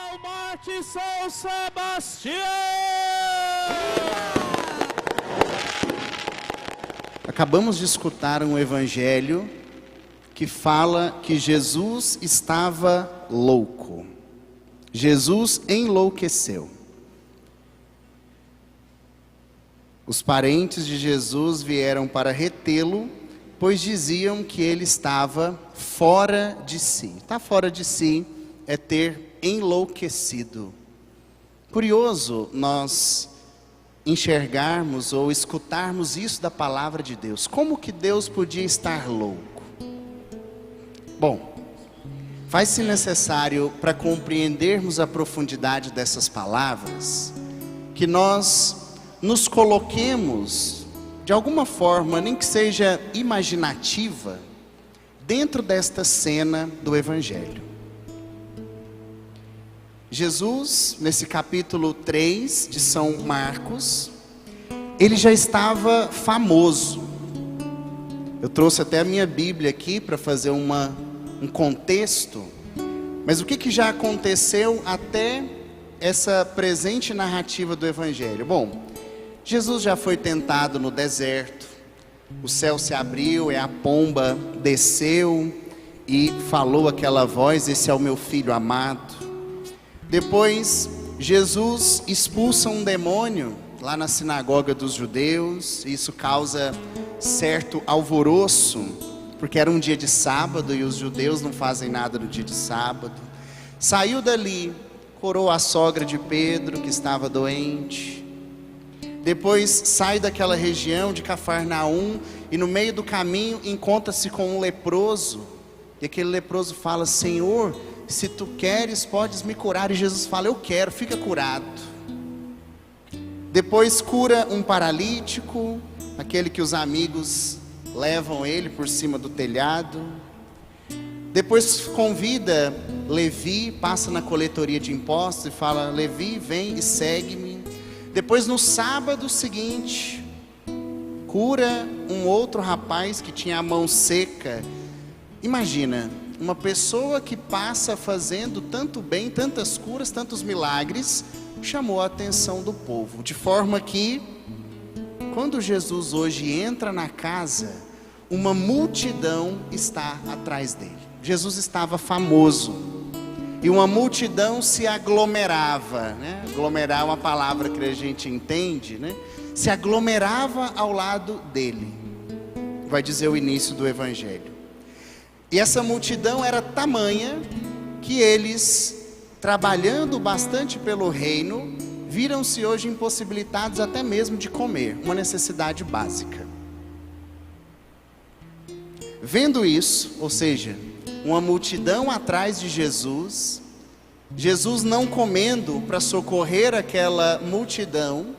ao Monte São Sebastião! Acabamos de escutar um evangelho que fala que Jesus estava louco. Jesus enlouqueceu. Os parentes de Jesus vieram para retê-lo, pois diziam que ele estava fora de si. Estar fora de si é ter enlouquecido. Curioso nós enxergarmos ou escutarmos isso da palavra de Deus. Como que Deus podia estar louco? Bom, faz-se necessário, para compreendermos a profundidade dessas palavras, que nós nos coloquemos, de alguma forma, nem que seja imaginativa, dentro desta cena do Evangelho. Jesus, nesse capítulo 3 de São Marcos, ele já estava famoso. Eu trouxe até a minha Bíblia aqui para fazer um contexto, mas o que já aconteceu até essa presente narrativa do Evangelho? Bom, Jesus já foi tentado no deserto, o céu se abriu, a pomba desceu e falou aquela voz: esse é o meu filho amado. Depois, Jesus expulsa um demônio lá na sinagoga dos judeus. Isso causa certo alvoroço, porque era um dia de sábado e os judeus não fazem nada no dia de sábado. Saiu dali, curou a sogra de Pedro, que estava doente. Depois sai daquela região de Cafarnaum e no meio do caminho encontra-se com um leproso. E aquele leproso fala: Senhor, se tu queres, podes me curar. E Jesus fala: eu quero, fica curado. Depois cura um paralítico, aquele que os amigos levam ele por cima do telhado. Depois convida Levi, passa na coletoria de impostos e fala: Levi, vem e segue-me. Depois no sábado seguinte, cura um outro rapaz que tinha a mão seca. Imagina, uma pessoa que passa fazendo tanto bem, tantas curas, tantos milagres, chamou a atenção do povo. De forma que, quando Jesus hoje entra na casa, uma multidão está atrás dele. Jesus estava famoso. E uma multidão se aglomerava, né? Aglomerar é uma palavra que a gente entende, né? Se aglomerava ao lado dele. Vai dizer o início do Evangelho. E essa multidão era tamanha que eles, trabalhando bastante pelo reino, viram-se hoje impossibilitados até mesmo de comer, uma necessidade básica. Vendo isso, ou seja, uma multidão atrás de Jesus, Jesus não comendo para socorrer aquela multidão,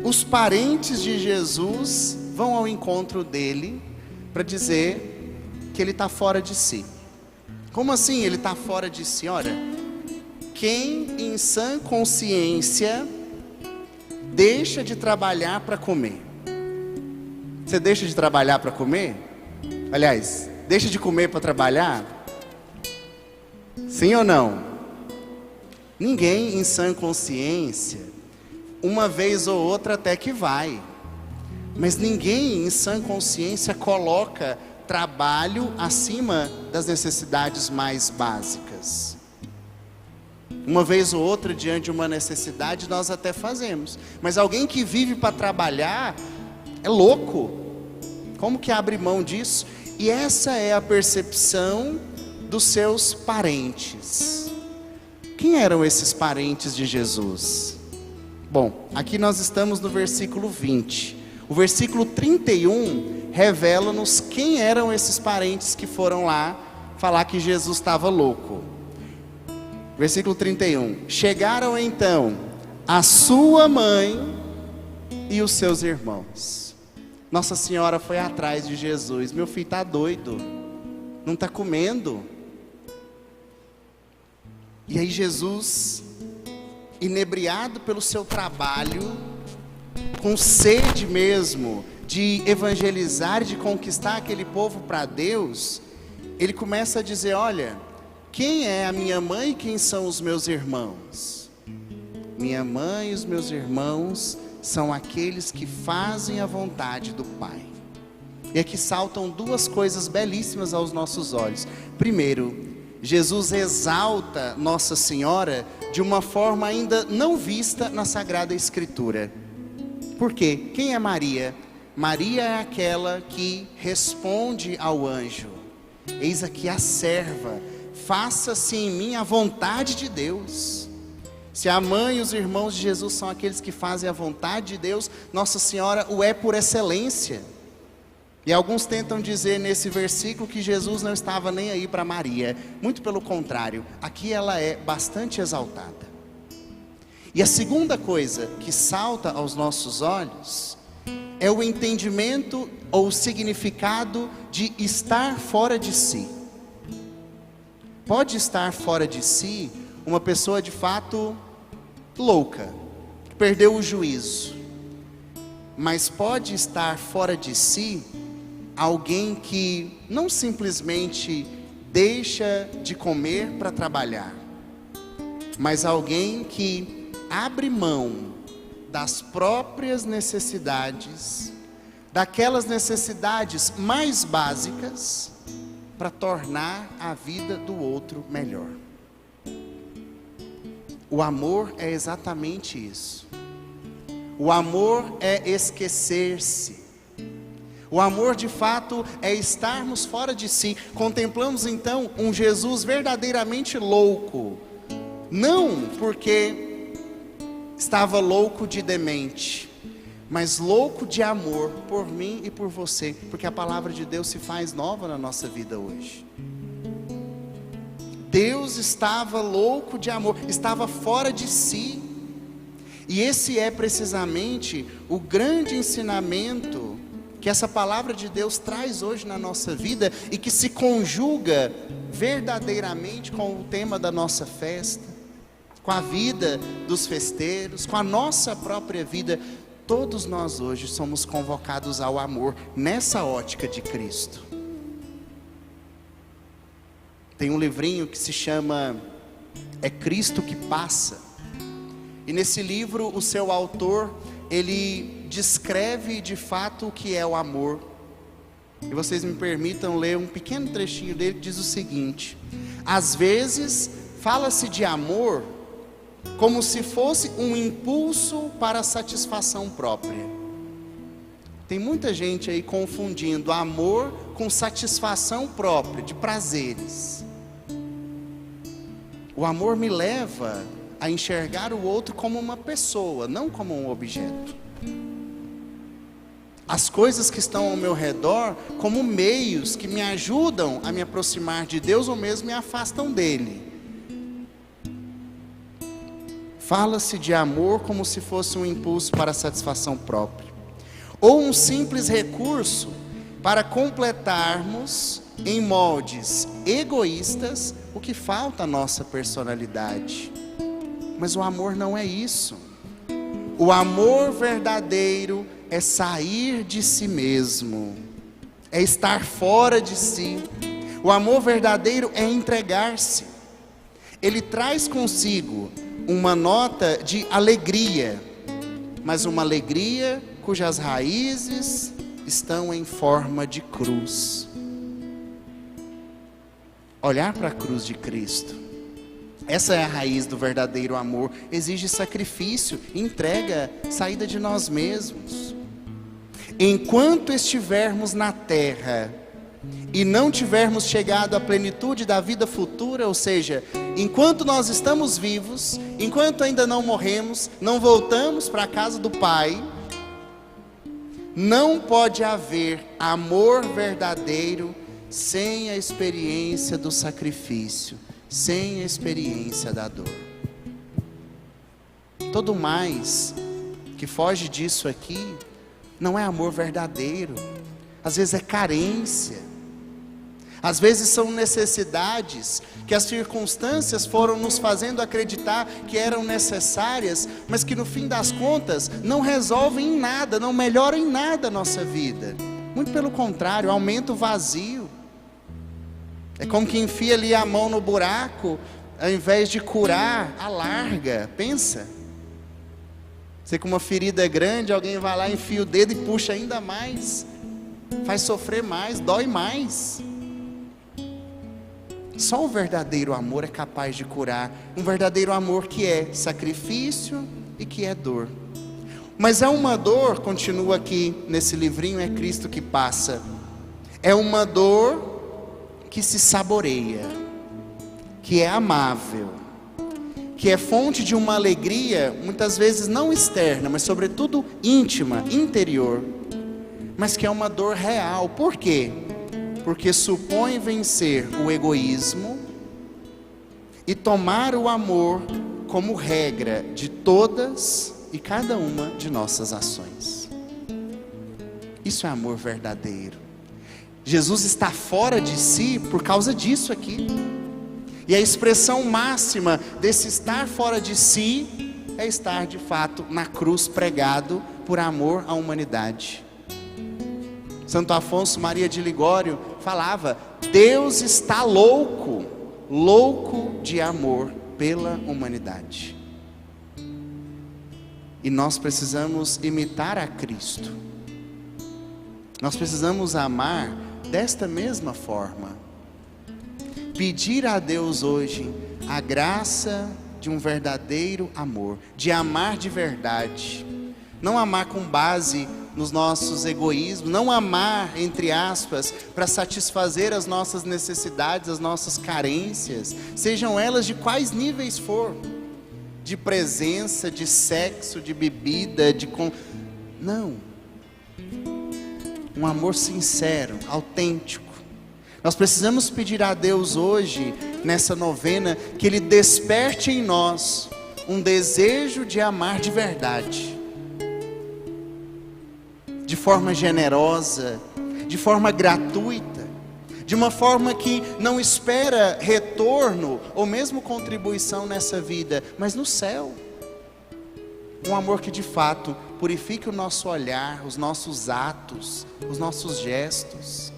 os parentes de Jesus vão ao encontro dele para dizer que ele está fora de si. Como assim ele está fora de si? Olha, quem em sã consciência deixa de trabalhar para comer? Você deixa de trabalhar para comer? Aliás, deixa de comer para trabalhar? Sim ou não? Ninguém em sã consciência, uma vez ou outra até que vai, mas ninguém em sã consciência coloca trabalho acima das necessidades mais básicas. Uma vez ou outra, diante de uma necessidade, nós até fazemos, mas alguém que vive para trabalhar é louco. Como que abre mão disso? E essa é a percepção dos seus parentes. Quem eram esses parentes de Jesus? Bom, aqui nós estamos no versículo 20. O versículo 31 revela-nos quem eram esses parentes que foram lá falar que Jesus estava louco. Versículo 31. Chegaram então a sua mãe e os seus irmãos. Nossa Senhora foi atrás de Jesus. Meu filho está doido, não está comendo. E aí Jesus, inebriado pelo seu trabalho, com sede mesmo de evangelizar, de conquistar aquele povo para Deus, ele começa a dizer: olha, quem é a minha mãe e quem são os meus irmãos? Minha mãe e os meus irmãos são aqueles que fazem a vontade do Pai. E aqui saltam duas coisas belíssimas aos nossos olhos. Primeiro, Jesus exalta Nossa Senhora de uma forma ainda não vista na Sagrada Escritura. Por quê? Quem é Maria? Maria é aquela que responde ao anjo: eis aqui a serva, faça-se em mim a vontade de Deus. Se a mãe e os irmãos de Jesus são aqueles que fazem a vontade de Deus, Nossa Senhora o é por excelência. E alguns tentam dizer nesse versículo que Jesus não estava nem aí para Maria. Muito pelo contrário, aqui ela é bastante exaltada. E a segunda coisa que salta aos nossos olhos é o entendimento ou o significado de estar fora de si. Pode estar fora de si uma pessoa de fato louca, que perdeu o juízo. Mas pode estar fora de si alguém que não simplesmente deixa de comer para trabalhar, mas alguém que abre mão das próprias necessidades, daquelas necessidades mais básicas, para tornar a vida do outro melhor. O amor é exatamente isso. O amor é esquecer-se. O amor de fato é estarmos fora de si. Contemplamos então um Jesus verdadeiramente louco. Não porque estava louco de demente, mas louco de amor por mim e por você. Porque a palavra de Deus se faz nova na nossa vida hoje. Deus estava louco de amor, estava fora de si. E esse é precisamente o grande ensinamento que essa palavra de Deus traz hoje na nossa vida e que se conjuga verdadeiramente com o tema da nossa festa, com a vida dos festeiros, com a nossa própria vida. Todos nós hoje somos convocados ao amor nessa ótica de Cristo. Tem um livrinho que se chama É Cristo que Passa. E nesse livro o seu autor, ele descreve de fato o que é o amor. E vocês me permitam ler um pequeno trechinho dele que diz o seguinte: às vezes fala-se de amor como se fosse um impulso para a satisfação própria. Tem muita gente aí confundindo amor com satisfação própria, de prazeres. O amor me leva a enxergar o outro como uma pessoa, não como um objeto. As coisas que estão ao meu redor como meios que me ajudam a me aproximar de Deus ou mesmo me afastam dele. Fala-se de amor como se fosse um impulso para a satisfação própria, ou um simples recurso para completarmos em moldes egoístas o que falta à nossa personalidade. Mas o amor não é isso. O amor verdadeiro é sair de si mesmo, é estar fora de si. O amor verdadeiro é entregar-se. Ele traz consigo uma nota de alegria, mas uma alegria cujas raízes estão em forma de cruz. Olhar para a cruz de Cristo, essa é a raiz do verdadeiro amor. Exige sacrifício, entrega, saída de nós mesmos. Enquanto estivermos na terra e não tivermos chegado à plenitude da vida futura, ou seja, enquanto nós estamos vivos, enquanto ainda não morremos, não voltamos para a casa do Pai, não pode haver amor verdadeiro sem a experiência do sacrifício, sem a experiência da dor. Todo mais que foge disso aqui não é amor verdadeiro. Às vezes é carência, às vezes são necessidades que as circunstâncias foram nos fazendo acreditar que eram necessárias, mas que no fim das contas não resolvem em nada, não melhoram em nada a nossa vida. Muito pelo contrário, aumenta o vazio. É como que enfia ali a mão no buraco, ao invés de curar, alarga. Pensa. Você com uma ferida grande, alguém vai lá, enfia o dedo e puxa ainda mais. Faz sofrer mais, dói mais. Só o verdadeiro amor é capaz de curar. Um verdadeiro amor que é sacrifício e que é dor. Mas é uma dor, continua aqui nesse livrinho, é Cristo que passa. É uma dor que se saboreia, que é amável, que é fonte de uma alegria, muitas vezes não externa, mas sobretudo íntima, interior. Mas que é uma dor real. Por quê? Porque supõe vencer o egoísmo e tomar o amor como regra de todas e cada uma de nossas ações. Isso é amor verdadeiro. Jesus está fora de si por causa disso aqui. E a expressão máxima desse estar fora de si é estar de fato na cruz pregado por amor à humanidade. Santo Afonso Maria de Ligório falava: Deus está louco, louco de amor pela humanidade. E nós precisamos imitar a Cristo. Nós precisamos amar desta mesma forma. Pedir a Deus hoje a graça de um verdadeiro amor, de amar de verdade. Não amar com base nos nossos egoísmos, não amar, entre aspas, para satisfazer as nossas necessidades, as nossas carências, sejam elas de quais níveis for, de presença, de sexo, de bebida, não. Um amor sincero, autêntico. Nós precisamos pedir a Deus hoje, nessa novena, que Ele desperte em nós um desejo de amar de verdade, de forma generosa, de forma gratuita, de uma forma que não espera retorno ou mesmo contribuição nessa vida, mas no céu. Um amor que de fato purifique o nosso olhar, os nossos atos, os nossos gestos.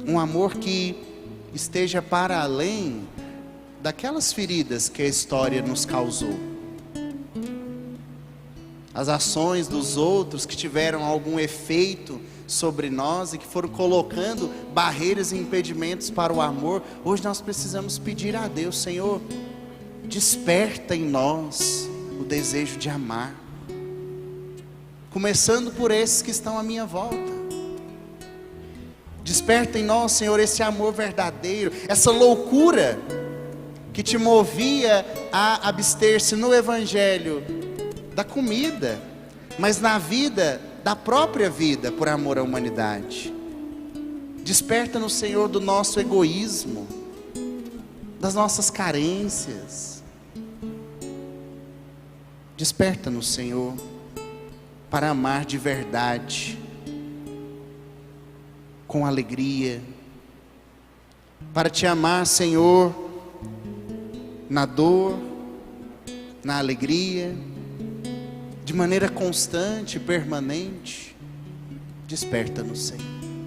Um amor que esteja para além daquelas feridas que a história nos causou. As ações dos outros que tiveram algum efeito sobre nós e que foram colocando barreiras e impedimentos para o amor. Hoje nós precisamos pedir a Deus: Senhor, desperta em nós o desejo de amar, começando por esses que estão à minha volta. Desperta em nós, Senhor, esse amor verdadeiro, essa loucura que te movia a abster-se no Evangelho da comida, mas na vida, da própria vida, por amor à humanidade. Desperta no Senhor do nosso egoísmo, das nossas carências. Desperta no Senhor para amar de verdade, com alegria, para te amar, Senhor, na dor, na alegria, de maneira constante, permanente. Desperta-nos, Senhor.